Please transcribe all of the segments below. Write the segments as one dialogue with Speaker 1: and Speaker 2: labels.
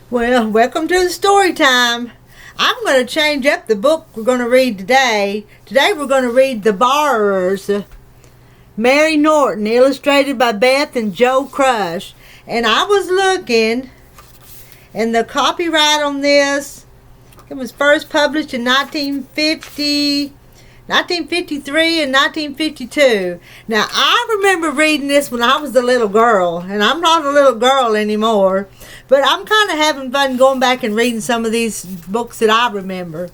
Speaker 1: Well, welcome to the story time. I'm going to change up the book we're going to read today. Today we're going to read The Borrowers. Mary Norton, illustrated by Beth and Joe Crush. And I was looking, and the copyright on this, it was first published in 1953 and 1952. Now, I remember reading this when I was a little girl, and I'm not a little girl anymore, but I'm kind of having fun going back and reading some of these books that I remember.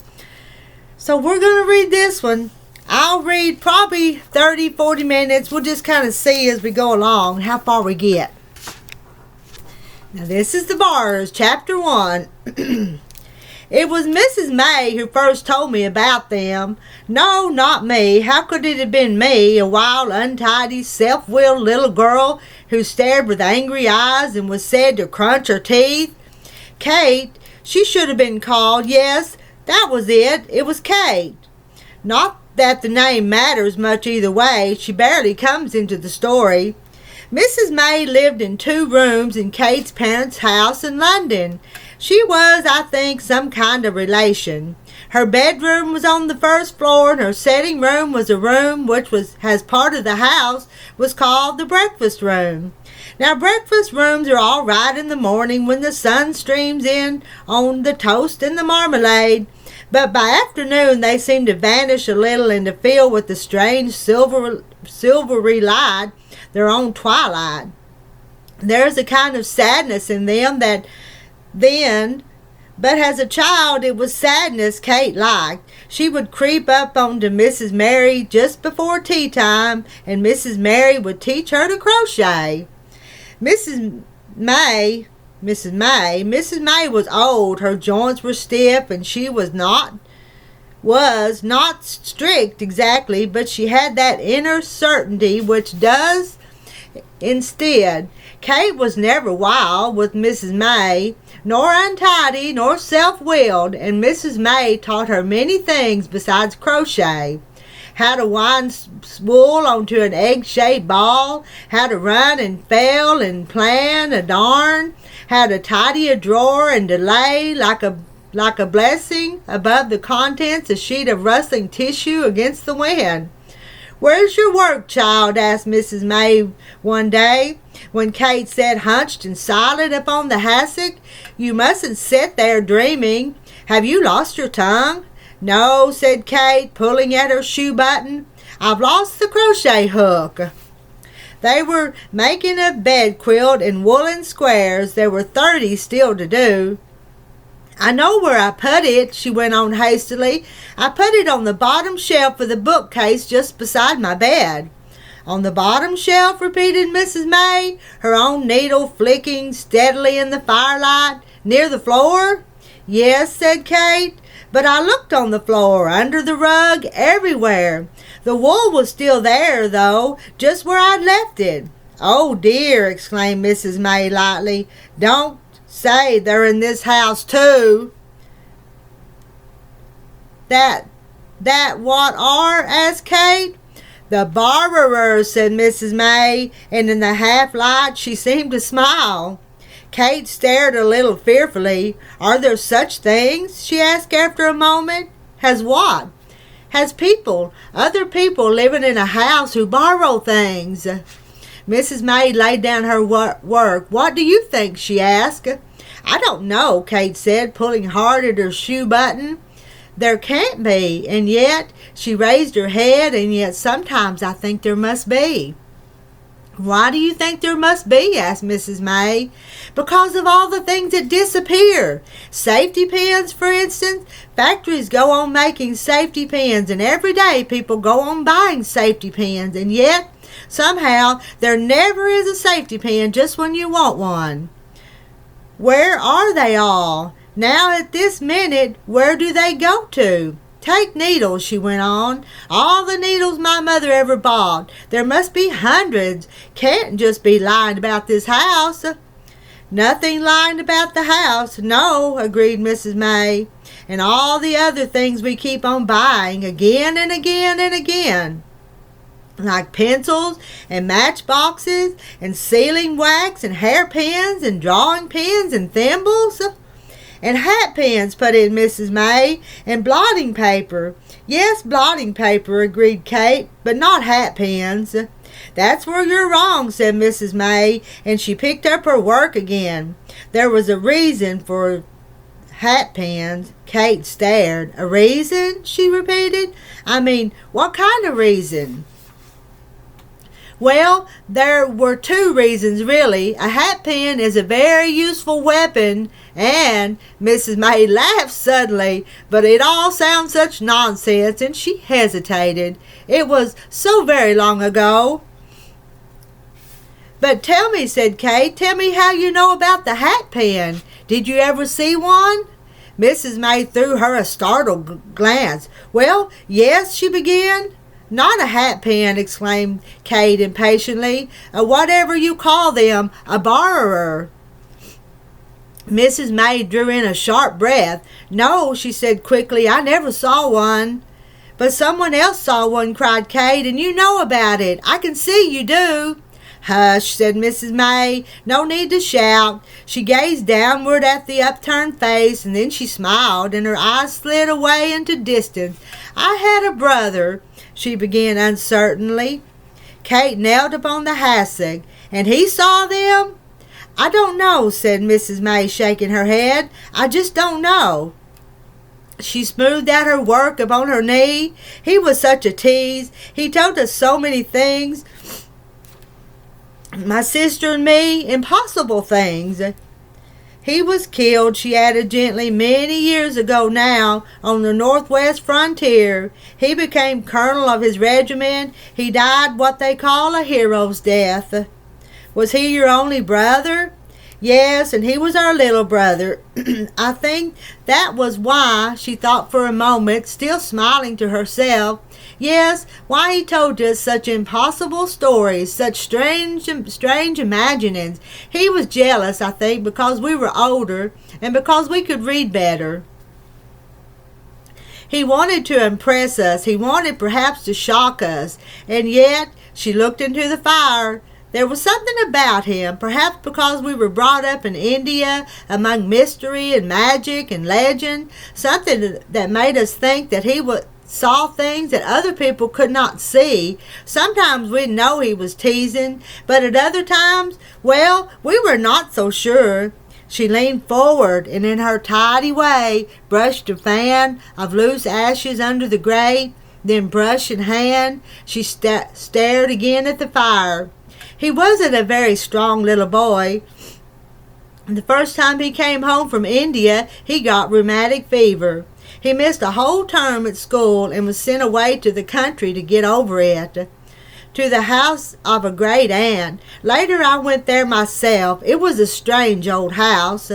Speaker 1: So we're going to read this one. I'll read probably 30-40 minutes. We'll just kind of see as we go along how far we get. Now, this is The Borrowers, Chapter 1. It was Mrs. May who first told me about them. No, not me. How could it have been me, a wild, untidy, self-willed little girl who stared with angry eyes and was said to crunch her teeth? Kate, she should have been called. Yes, that was it. It was Kate. Not that the name matters much either way. She barely comes into the story. Mrs. May lived in 2 rooms in Kate's parents' house in London. She was, I think, some kind of relation. Her bedroom was on the first floor, and her sitting room was a room which was, as part of the house, was called the breakfast room. Now, breakfast rooms are all right in the morning when the sun streams in on the toast and the marmalade, but by afternoon they seem to vanish a little and to fill with the strange silvery light, their own twilight. There's a kind of sadness in them that then, but as a child it was sadness Kate liked. She would creep up onto Mrs. Mary just before tea time, and Mrs. Mary would teach her to crochet. Mrs. May was old. Her joints were stiff, and she was not strict exactly, but she had that inner certainty which does instead. Kate was never wild with Mrs. May, nor untidy, nor self-willed, and Mrs. May taught her many things besides crochet. How to wind wool onto an egg-shaped ball, how to run and fell and plan a darn, how to tidy a drawer and to lay like a blessing above the contents a sheet of rustling tissue against the wind. Where's your work, child? Asked Mrs. May one day, when Kate sat hunched and silent upon the hassock. You mustn't sit there dreaming. Have you lost your tongue? No, said Kate, pulling at her shoe button. I've lost the crochet hook. They were making a bed quilt in woolen squares. There were 30 still to do. I know where I put it, she went on hastily. I put it on the bottom shelf of the bookcase just beside my bed. On the bottom shelf, repeated Mrs. May, her own needle flicking steadily in the firelight. Near the floor? Yes, said Kate, but I looked on the floor, under the rug, everywhere. The wool was still there, though, just where I'd left it. Oh, dear, exclaimed Mrs. May lightly. Don't say they're in this house, too. That what are? Asked Kate. The borrowers, said Mrs. May, and in the half-light she seemed to smile. Kate stared a little fearfully. Are there such things? She asked after a moment. Has what? Has other people living in a house who borrow things. Mrs. May laid down her work. What do you think? She asked. I don't know, Kate said, pulling hard at her shoe button. There can't be, and yet, she raised her head, and yet sometimes I think there must be. Why do you think there must be? Asked Mrs. May. Because of all the things that disappear. Safety pins, for instance. Factories go on making safety pins, and every day people go on buying safety pins, and yet, somehow, there never is a safety pin just when you want one. Where are they all? Now at this minute, where do they go to? Take needles, she went on. All the needles my mother ever bought. There must be hundreds. Can't just be lying about this house. Nothing lying about the house. No, agreed Mrs. May. And all the other things we keep on buying again and again and again. Like pencils and matchboxes and sealing wax and hairpins and drawing pins and thimbles. And hat pins, put in Mrs. May, and blotting paper. Yes, blotting paper, agreed Kate, but not hat pins. That's where you're wrong, said Mrs. May, and she picked up her work again. There was a reason for hat pins. Kate stared. A reason? She repeated. I mean, what kind of reason? Well, there were two reasons, really. A hat pin is a very useful weapon, and Mrs. May laughed suddenly, but it all sounded such nonsense, and she hesitated. It was so very long ago. But tell me, said Kate, tell me how you know about the hat pin. Did you ever see one? Mrs. May threw her a startled glance. Well, yes, she began. Not a hat pin, exclaimed Kate impatiently. Whatever you call them, a borrower. Mrs. May drew in a sharp breath. No, she said quickly, I never saw one. But someone else saw one, cried Kate, and you know about it. I can see you do. Hush, said Mrs. May. No need to shout. She gazed downward at the upturned face, and then she smiled, and her eyes slid away into distance. I had a brother, she began uncertainly. Kate knelt upon the hassock. And he saw them? I don't know, said Mrs. May, shaking her head. I just don't know. She smoothed out her work upon her knee. He was such a tease. He told us so many things. My sister and me, impossible things. He was killed, she added gently, many years ago now, on the northwest frontier. He became colonel of his regiment. He died what they call a hero's death. Was he your only brother? Yes, and he was our little brother. I think that was why, she thought for a moment, still smiling to herself. Yes, why he told us such impossible stories, such strange imaginings. He was jealous, I think, because we were older and because we could read better. He wanted to impress us. He wanted perhaps to shock us. And yet, she looked into the fire. There was something about him, perhaps because we were brought up in India among mystery and magic and legend, something that made us think that he saw things that other people could not see. Sometimes we'd know he was teasing, but at other times, well, we were not so sure. She leaned forward and in her tidy way brushed a fan of loose ashes under the grate. Then, brush in hand, she stared again at the fire. He wasn't a very strong little boy. The first time he came home from India, he got rheumatic fever. He missed a whole term at school and was sent away to the country to get over it, to the house of a great aunt. Later I went there myself. It was a strange old house.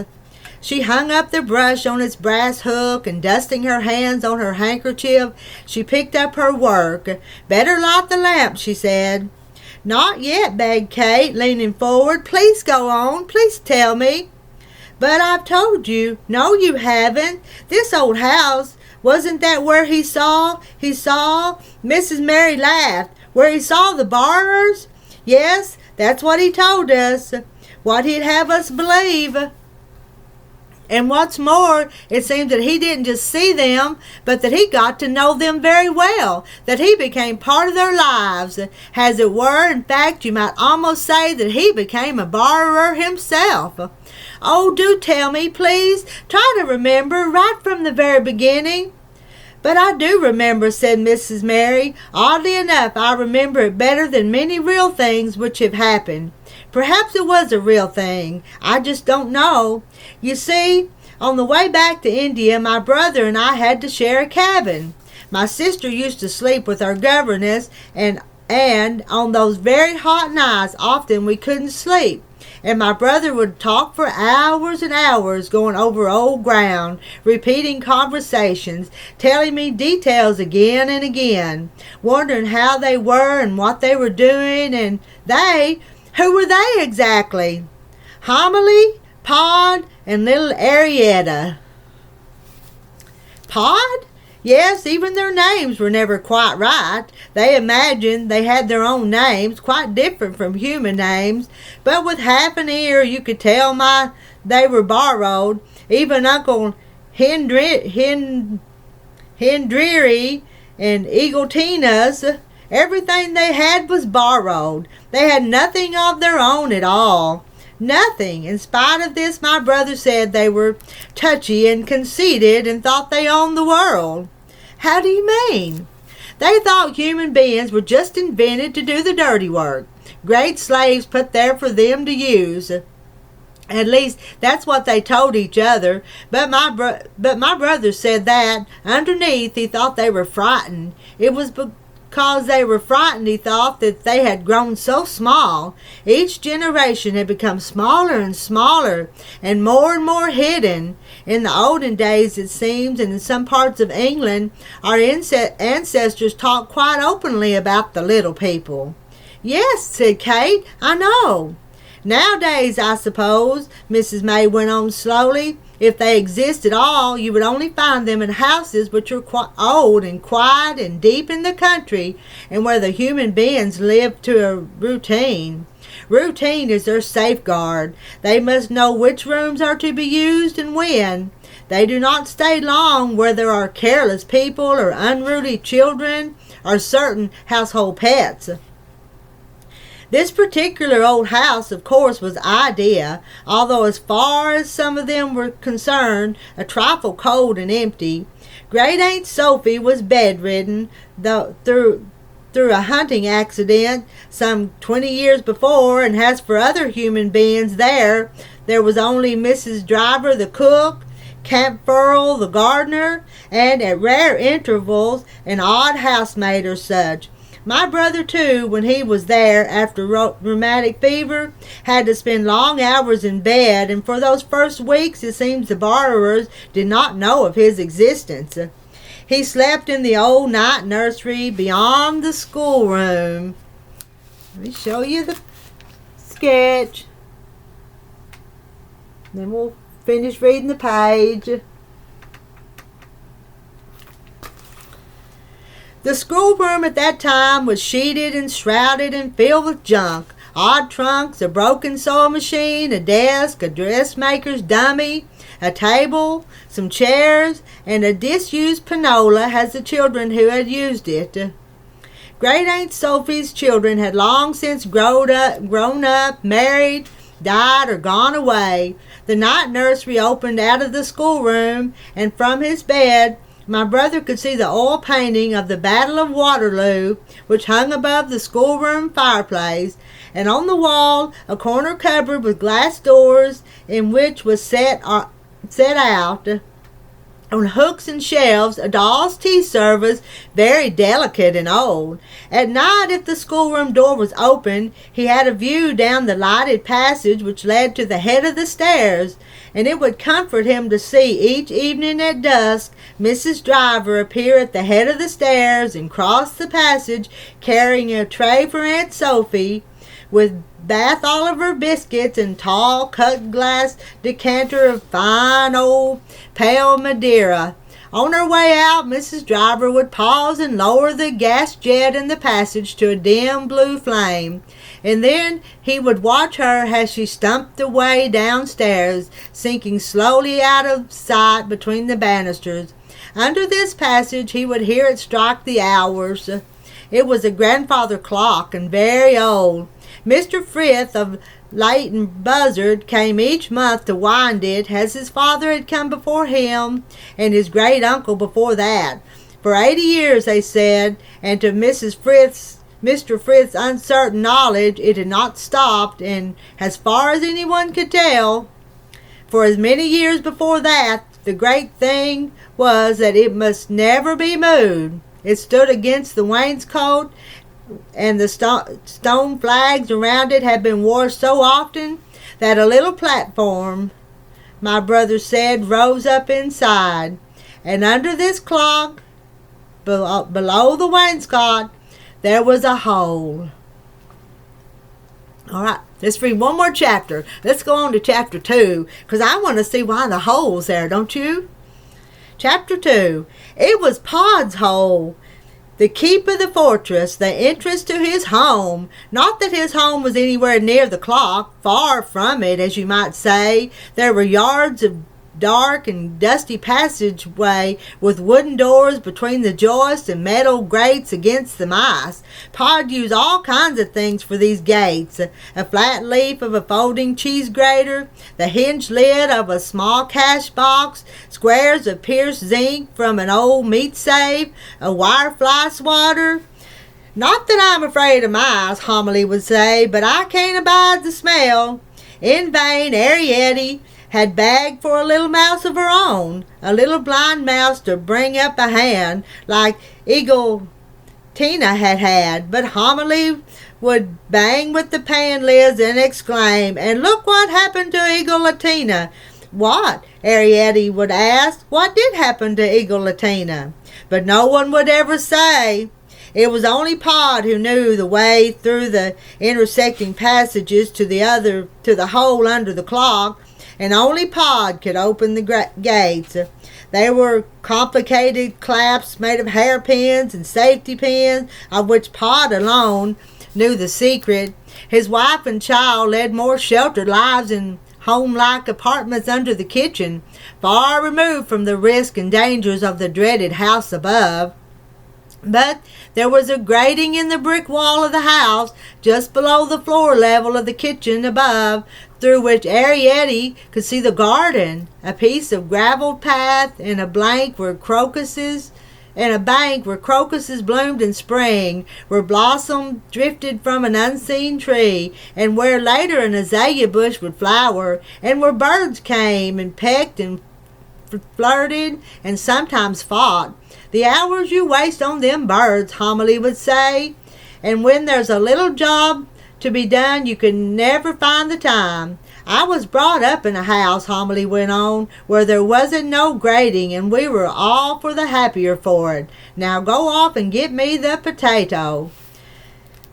Speaker 1: She hung up the brush on its brass hook, and dusting her hands on her handkerchief, she picked up her work. Better light the lamp, she said. Not yet, begged Kate, leaning forward. Please go on. Please tell me. But I've told you. No, you haven't. This old house, wasn't that where he saw? Mrs. Mary laughed. Where he saw the borrowers? Yes, that's what he told us. What he'd have us believe. And what's more, it seems that he didn't just see them, but that he got to know them very well, that he became part of their lives. As it were, in fact, you might almost say that he became a borrower himself. Oh, do tell me, please. Try to remember right from the very beginning. But I do remember, said Mrs. Mary. Oddly enough, I remember it better than many real things which have happened. Perhaps it was a real thing. I just don't know. You see, on the way back to India, my brother and I had to share a cabin. My sister used to sleep with our governess, and on those very hot nights, often we couldn't sleep. And my brother would talk for hours and hours, going over old ground, repeating conversations, telling me details again and again, wondering how they were and what they were doing, and who were they exactly? Homily, Pod, and little Arietta. Pod? Yes, even their names were never quite right. They imagined they had their own names, quite different from human names, but with half an ear you could tell they were borrowed. Even Uncle Hendreary and Eagletina's, everything they had was borrowed. They had nothing of their own at all. Nothing. In spite of this, my brother said they were touchy and conceited and thought they owned the world. How do you mean? They thought human beings were just invented to do the dirty work. Great slaves put there for them to use. At least that's what they told each other. But my brother said that underneath he thought they were frightened. It was because they were frightened, he thought, that they had grown so small. Each generation had become smaller and smaller and more hidden. In the olden days, it seems, and in some parts of England, our ancestors talked quite openly about the little people. Yes, said Kate, I know. Nowadays, I suppose, Mrs. May went on slowly, if they exist at all, you would only find them in houses which are quite old and quiet and deep in the country, and where the human beings live to a routine. Routine is their safeguard. They must know which rooms are to be used and when. They do not stay long where there are careless people or unruly children or certain household pets. This particular old house, of course, was idea, although as far as some of them were concerned, a trifle cold and empty. Great Aunt Sophie was bedridden through a hunting accident some 20 years before, and as for other human beings there was only Mrs. Driver the cook, Camp Furl the gardener, and at rare intervals an odd housemaid or such. My brother, too, when he was there after rheumatic fever, had to spend long hours in bed, and for those first weeks it seems the borrowers did not know of his existence. He slept in the old night nursery beyond the schoolroom. Let me show you the sketch. Then we'll finish reading the page. The schoolroom at that time was sheeted and shrouded and filled with junk. Odd trunks, a broken sewing machine, a desk, a dressmaker's dummy, a table, some chairs, and a disused panola as the children who had used it. Great Aunt Sophie's children had long since grown up, married, died, or gone away. The night nursery opened out of the schoolroom, and from his bed my brother could see the oil painting of the Battle of Waterloo, which hung above the schoolroom fireplace, and on the wall a corner cupboard with glass doors, in which was set out on hooks and shelves a doll's tea service, very delicate and old. At night, if the schoolroom door was open, he had a view down the lighted passage which led to the head of the stairs, and it would comfort him to see each evening at dusk Mrs. Driver appear at the head of the stairs and cross the passage carrying a tray for Aunt Sophie, with Bath Oliver biscuits and tall cut glass decanter of fine old pale Madeira. On her way out, Mrs. Driver would pause and lower the gas jet in the passage to a dim blue flame, and then he would watch her as she stumped away downstairs, sinking slowly out of sight between the banisters. Under this passage he would hear it strike the hours. It was a grandfather clock, and very old. Mr. Frith of Leighton Buzzard came each month to wind it, as his father had come before him, and his great-uncle before that. For 80 years, they said, and to Mr. Frith's uncertain knowledge, it had not stopped, and as far as anyone could tell, for as many years before that, the great thing was that it must never be moved. It stood against the wainscot, and the stone flags around it had been washed so often that a little platform, my brother said, rose up inside. And under this clock, below the wainscot, there was a hole. All right, let's read one more chapter. Let's go on to chapter 2, because I want to see why the hole's there, don't you? Chapter 2. It was Pod's hole, the keep of the fortress, the entrance to his home. Not that his home was anywhere near the clock, far from it, as you might say. There were yards of dark and dusty passageway with wooden doors between the joists and metal grates against the mice. Pod used all kinds of things for these gates. A flat leaf of a folding cheese grater, the hinged lid of a small cash box, squares of pierced zinc from an old meat safe, a wire fly swatter. Not that I'm afraid of mice, Homily would say, but I can't abide the smell. In vain, Ariette had begged for a little mouse of her own, a little blind mouse to bring up a hand like Eagle Tina had, but Homily would bang with the pan lids and exclaim, "And look what happened to Eagle Latina." "What?" Ariette would ask. "What did happen to Eagle Latina?" But no one would ever say. It was only Pod who knew the way through the intersecting passages to the hole under the clock, and only Pod could open the gates. They were complicated clasps made of hairpins and safety pins, of which Pod alone knew the secret. His wife and child led more sheltered lives in home-like apartments under the kitchen, far removed from the risk and dangers of the dreaded house above. But there was a grating in the brick wall of the house, just below the floor level of the kitchen above, through which Ariette could see the garden, a piece of gravelled path, and a bank where crocuses bloomed in spring, where blossom drifted from an unseen tree, and where later an azalea bush would flower, and where birds came and pecked and flirted and sometimes fought. "The hours you waste on them birds," Homily would say, "and when there's a little job to be done, you can never find the time." "I was brought up in a house," Homily went on, "where there wasn't no grating, and we were all for the happier for it. Now go off and get me the potato."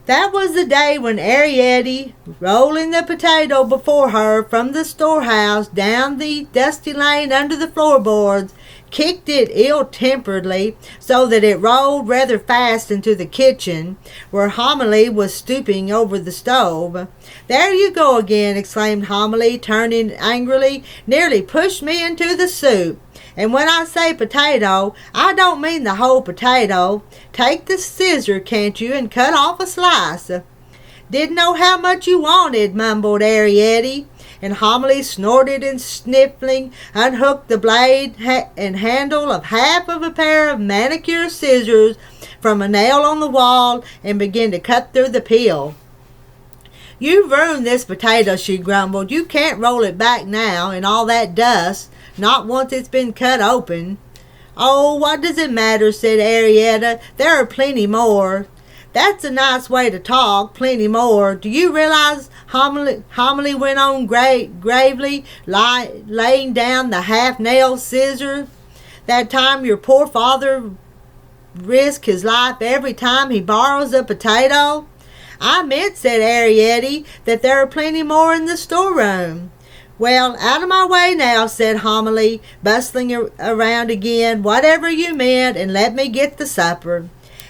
Speaker 1: That was the day when Ariette, rolling the potato before her from the storehouse down the dusty lane under the floorboards, kicked it ill-temperedly so that it rolled rather fast into the kitchen, where Homily was stooping over the stove. "There you go again," exclaimed Homily, turning angrily. "Nearly pushed me into the soup. And when I say potato, I don't mean the whole potato. Take the scissor, can't you, and cut off a slice." "Didn't know how much you wanted," mumbled Ariette, and Homily, snorted and sniffling, unhooked the blade and handle of half of a pair of manicure scissors from a nail on the wall and began to cut through the peel. "You've ruined this potato," she grumbled. "You can't roll it back now in all that dust, not once it's been cut open." "Oh, what does it matter?" said Ariette. "There are plenty more." "That's a nice way to talk, plenty more. Do you realize," Homily went on gravely, laying down the half-nailed scissor, "that time your poor father risks his life every time he borrows a potato?" "I meant," said Ariette, "that there are plenty more in the storeroom." "Well, out of my way now," said Homily, bustling around again. "Whatever you meant, and let me get the supper."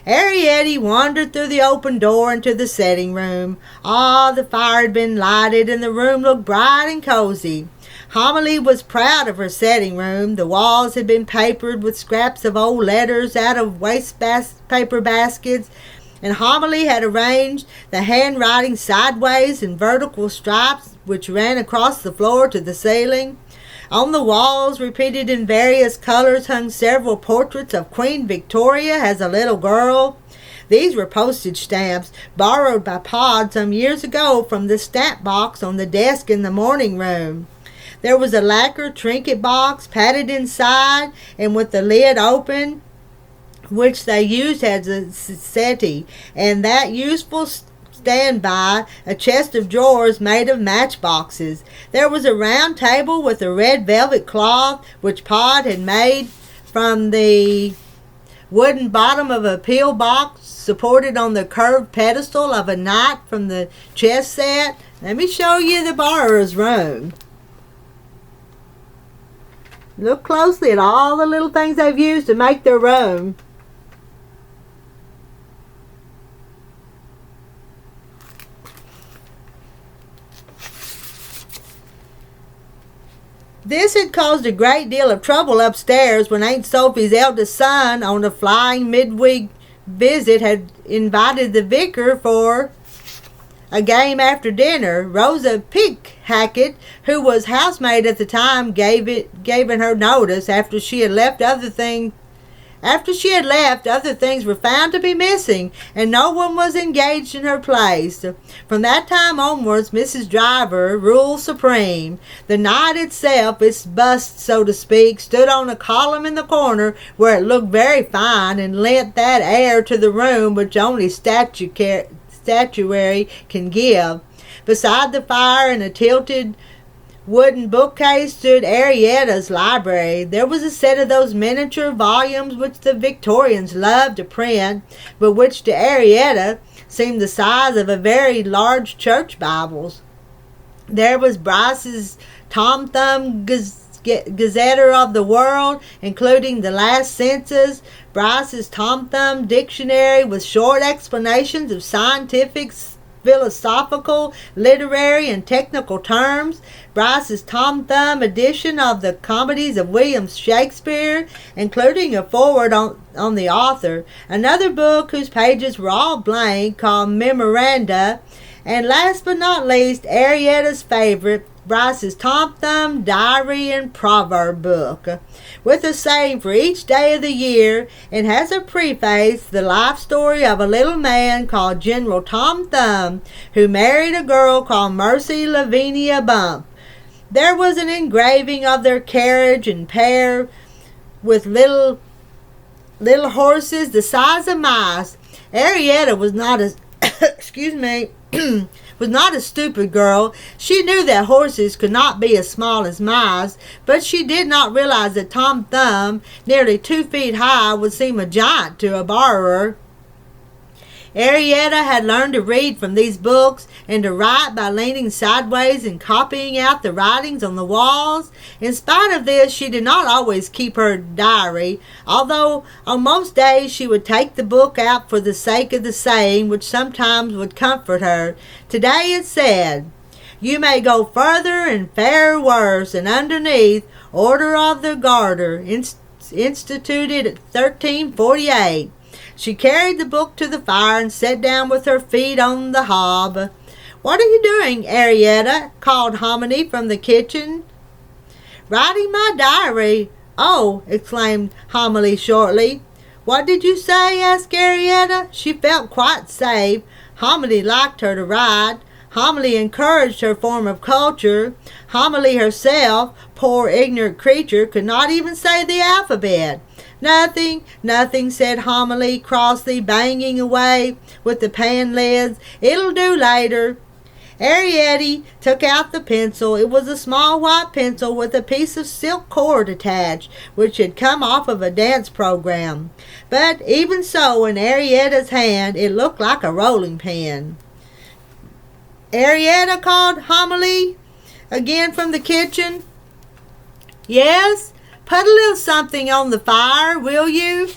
Speaker 1: Ariette wandered through the open door into the setting room. Ah, the fire had been lighted, and the room looked bright and cozy. Homily was proud of her setting room. The walls had been papered with scraps of old letters out of waste paper baskets, and Homily had arranged the handwriting sideways in vertical stripes which ran across the floor to the ceiling. On the walls, repeated in various colors, hung several portraits of Queen Victoria as a little girl. These were postage stamps, borrowed by Pod some years ago from the stamp box on the desk in the morning room. There was a lacquer trinket box, padded inside and with the lid open, which they used as a settee, and that useful standby, a chest of drawers made of matchboxes. There was a round table with a red velvet cloth, which Pod had made from the wooden bottom of a pill box, supported on the curved pedestal of a knight from the chess set. Let me show you the borrower's room. Look closely at all the little things they've used to make their room. This had caused a great deal of trouble upstairs when Aunt Sophie's eldest son, on a flying midweek visit, had invited the vicar for a game after dinner. Rosa Pickhacket, who was housemaid at the time, gave her notice. After she had left, other things were found to be missing, and no one was engaged in her place. From that time onwards, Mrs. Driver ruled supreme. The night itself, its bust, so to speak, stood on a column in the corner, where it looked very fine and lent that air to the room which only statuary can give. Beside the fire, in a tilted wooden bookcase, stood Arietta's library. There was a set of those miniature volumes which the Victorians loved to print, but which to Arietta seemed the size of a very large church Bibles. There was Bryce's Tom Thumb Gazetter of the World, including the last census, Bryce's Tom Thumb Dictionary with short explanations of scientific, philosophical, literary, and technical terms, Bryce's Tom Thumb edition of the comedies of William Shakespeare, including a foreword on the author, another book whose pages were all blank called Memoranda, and last but not least, Arietta's favorite, Bryce's Tom Thumb Diary and Proverb book, with a saying for each day of the year, and has a preface, the life story of a little man called General Tom Thumb, who married a girl called Mercy Lavinia Bump. There was an engraving of their carriage and pair with little horses the size of mice. Arietta was not a was not a stupid girl. She knew that horses could not be as small as mice, but she did not realize that Tom Thumb, nearly 2 feet high, would seem a giant to a borrower. Arietta had learned to read from these books and to write by leaning sideways and copying out the writings on the walls. In spite of this, she did not always keep her diary, although on most days she would take the book out for the sake of the saying, which sometimes would comfort her. Today it said, "You may go further and fare worse," and underneath, "Order of the Garter, instituted at 1348. She carried the book to the fire and sat down with her feet on the hob. "What are you doing, Arietta?" called Hominy from the kitchen. "Writing my diary." "Oh," exclaimed Homily shortly. "What did you say?" asked Arietta. She felt quite safe. Homily liked her to write. Homily encouraged her form of culture. Homily herself, poor ignorant creature, could not even say the alphabet. "Nothing, nothing," said Homily crossly, banging away with the pan lids. "It'll do later." Arietta took out the pencil. It was a small white pencil with a piece of silk cord attached, which had come off of a dance program. But even so, in Arietta's hand, it looked like a rolling pin. "Arietta," called Homily again from the kitchen. "Yes? Put a little something on the fire, will you?"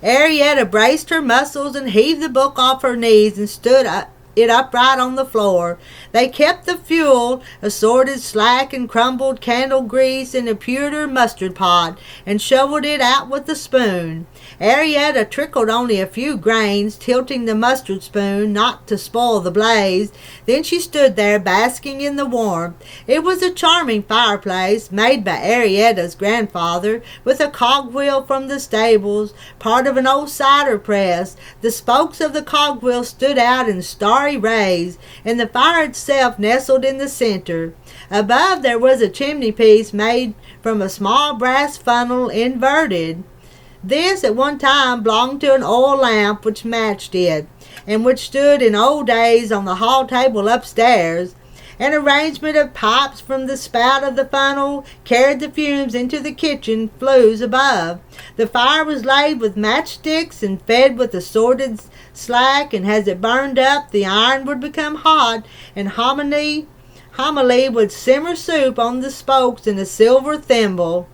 Speaker 1: Arietta braced her muscles and heaved the book off her knees and stood it upright on the floor. They kept the fuel, assorted slack and crumbled candle grease, in a pewter mustard pot, and shoveled it out with a spoon. Arietta trickled only a few grains, tilting the mustard spoon not to spoil the blaze. Then she stood there, basking in the warmth. It was a charming fireplace, made by Arietta's grandfather, with a cogwheel from the stables, part of an old cider press. The spokes of the cogwheel stood out in starry rays, and the fire itself nestled in the center. Above there was a chimney piece made from a small brass funnel, inverted. This at one time belonged to an oil lamp which matched it, and which stood in old days on the hall table upstairs. An arrangement of pipes from the spout of the funnel carried the fumes into the kitchen flues above. The fire was laid with matchsticks and fed with assorted slack, and as it burned up, the iron would become hot, and Homily would simmer soup on the spokes in a silver thimble,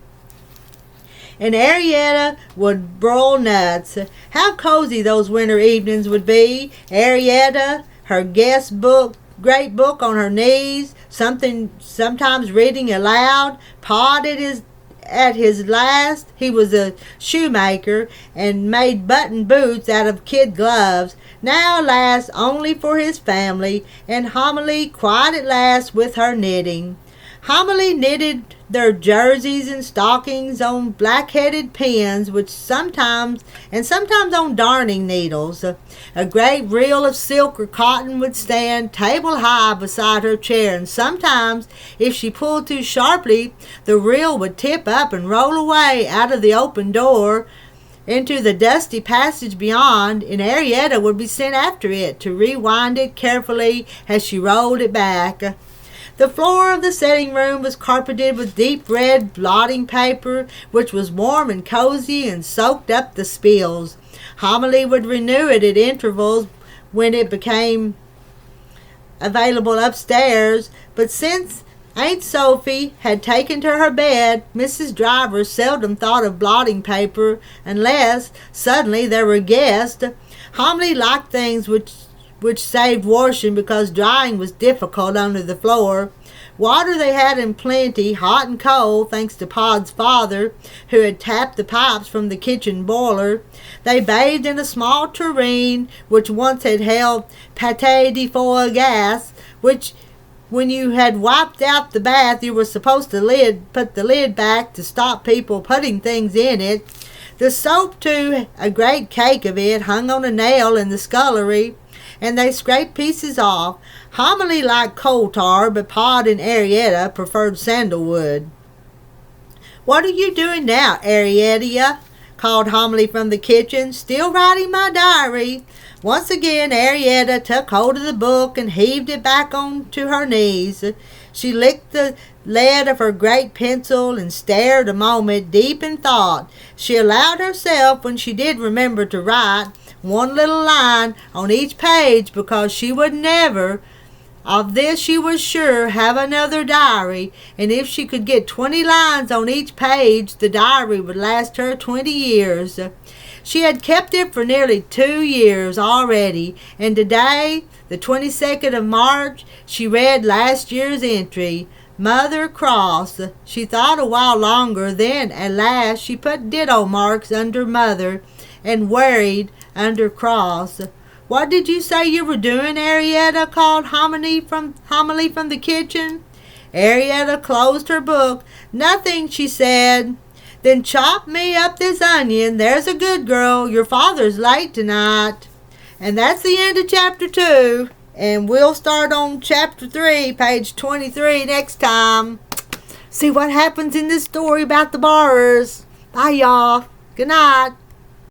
Speaker 1: and Arietta would broil nuts. How cozy those winter evenings would be! Arietta, her guest book great book on her knees, sometimes reading aloud. Pod at his last, he was a shoemaker and made button boots out of kid gloves, now alas only for his family, and Homily quiet at last with her knitting. Homily knitted their jerseys and stockings on black-headed pins, which sometimes on darning needles. A great reel of silk or cotton would stand table high beside her chair, and sometimes, if she pulled too sharply, the reel would tip up and roll away out of the open door into the dusty passage beyond, and Arietta would be sent after it to rewind it carefully as she rolled it back. The floor of the sitting room was carpeted with deep red blotting paper, which was warm and cozy and soaked up the spills. Homily would renew it at intervals when it became available upstairs, but since Aunt Sophie had taken to her bed, Mrs. Driver seldom thought of blotting paper unless suddenly there were guests. Homily liked things which saved washing because drying was difficult under the floor. Water they had in plenty, hot and cold, thanks to Pod's father, who had tapped the pipes from the kitchen boiler. They bathed in a small tureen, which once had held pâté de foie gas, which, when you had wiped out the bath, you were supposed to put the lid back to stop people putting things in it. The soap, too, a great cake of it, hung on a nail in the scullery, and they scraped pieces off. Homily liked coal tar, but Pod and Arietta preferred sandalwood. "What are you doing now, Arietta?" called Homily from the kitchen. "Still writing my diary." Once again Arietta took hold of the book and heaved it back onto her knees. She licked the lead of her great pencil and stared a moment, deep in thought. She allowed herself, when she did remember to write, one little line on each page, because she would never, of this she was sure, have another diary, and if she could get 20 lines on each page, the diary would last her 20 years. She had kept it for nearly 2 years already, and today, the 22nd of March, she read last year's entry, "Mother Cross." She thought a while longer, then at last she put ditto marks under Mother and worried under Cross. "What did you say you were doing, Arietta?" called Homily from the kitchen. Arietta closed her book. "Nothing," she said. "Then chop me up this onion. There's a good girl. Your father's late tonight." And that's the end of chapter 2. And we'll start on chapter 3, page 23 next time. See what happens in this story about the borrowers. Bye, y'all. Good night.